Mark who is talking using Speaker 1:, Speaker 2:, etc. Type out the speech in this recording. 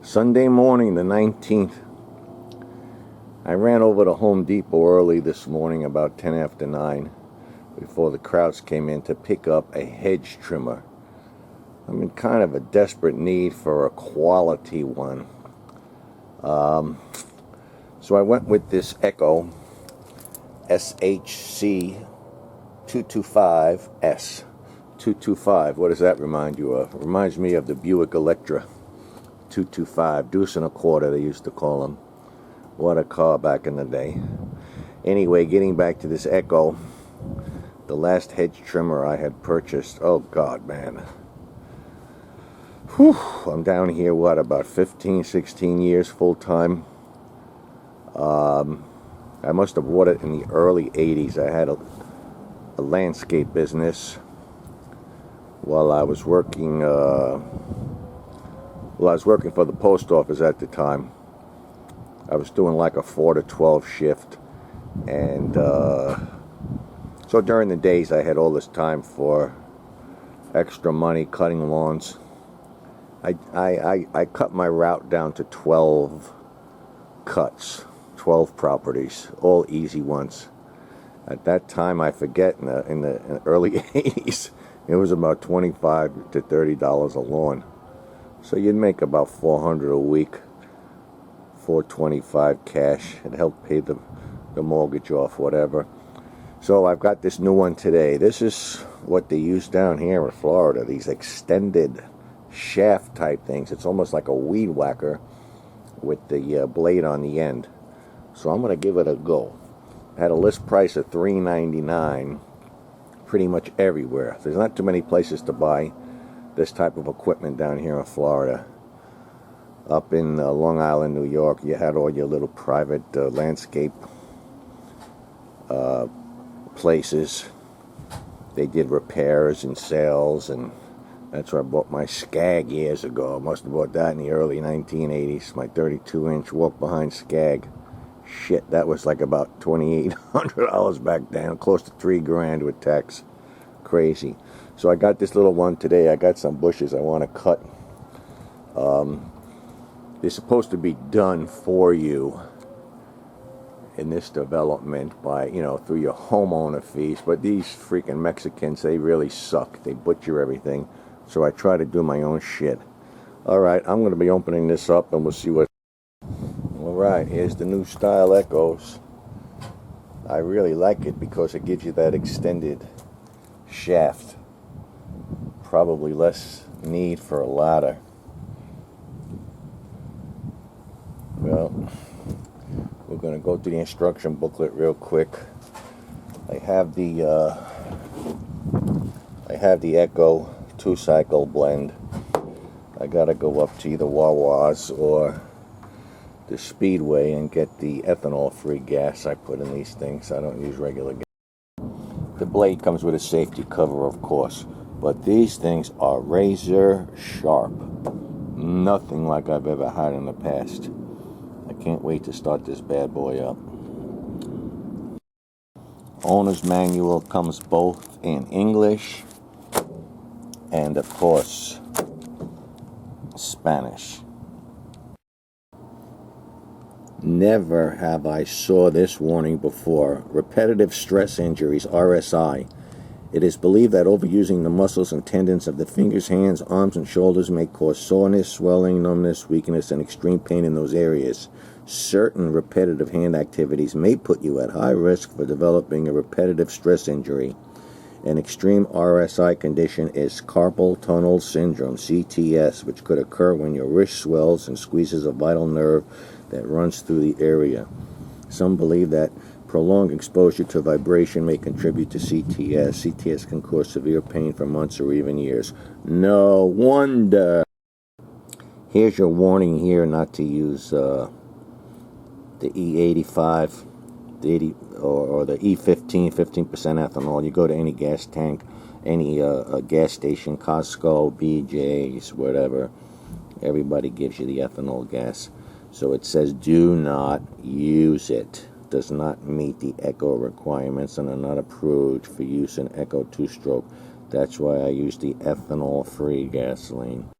Speaker 1: Sunday morning, the 19th. I ran over to Home Depot early this morning, about 10 after 9, before the crowds came in, to pick up a hedge trimmer. I'm in kind of a desperate need for a quality one. So I went with this Echo Shc 225S. 225, what does that remind you of? It reminds me of the Buick Electra 225, deuce and a quarter they used to call them. What a car back in the day. Anyway, getting back to this Echo, the last hedge trimmer I had purchased, oh God, man. Whew, I'm down here, what, about 15, 16 years full time. I must have bought it in the early 80s. I had a landscape business while I was working for the post office at the time. I was doing like a 4 to 12 shift, and so during the days I had all this time for extra money cutting lawns. I cut my route down to 12 cuts, 12 properties, all easy ones. At that time, I forget, in the early 80s, it was about $25 to $30 a lawn. So you'd make about $400 a week, $425 cash. It helped pay the mortgage off, whatever. So I've got this new one today. This is what they use down here in Florida, these extended shaft type things. It's almost like a weed whacker with the blade on the end. So I'm going to give it a go. I had a list price of $3.99 pretty much everywhere. There's not too many places to buy this type of equipment down here in Florida. Up in Long Island, New York, you had all your little private landscape places. They did repairs and sales, and that's where I bought my Skag years ago. I must have bought that in the early 1980s, my 32-inch walk-behind Skag. Shit, that was like about $2,800 back then, close to $3,000 with tax. Crazy. So I got this little one today. I got some bushes I want to cut. They're supposed to be done for you in this development by, through your homeowner fees. But these freaking Mexicans, they really suck. They butcher everything. So I try to do my own shit. Alright, I'm going to be opening this up and we'll see what... Alright, here's the new style Echoes. I really like it because it gives you that extended shaft. Probably less need for a ladder. Well, we're going to go through the instruction booklet real quick. I have the Echo 2-cycle blend. I gotta go up to either Wawa's or the Speedway and get the ethanol-free gas I put in these things. I don't use regular gas. The blade comes with a safety cover, of course, but these things are razor sharp. Nothing like I've ever had in the past. I can't wait to start this bad boy up. Owner's manual comes both in English and, of course, Spanish. Never have I saw this warning before. Repetitive stress injuries, RSI. It is believed that overusing the muscles and tendons of the fingers, hands, arms, and shoulders may cause soreness, swelling, numbness, weakness, and extreme pain in those areas. Certain repetitive hand activities may put you at high risk for developing a repetitive stress injury. An extreme RSI condition is carpal tunnel syndrome, CTS, which could occur when your wrist swells and squeezes a vital nerve that runs through the area. Some believe that prolonged exposure to vibration may contribute to CTS. CTS can cause severe pain for months or even years. No wonder. Here's your warning here not to use the E85, the 80 or the E15, 15% ethanol. You go to any gas tank, any gas station, Costco, BJ's, whatever. Everybody gives you the ethanol gas. So it says do not use it. Does not meet the Echo requirements and are not approved for use in Echo 2-stroke. That's why I use the ethanol-free gasoline.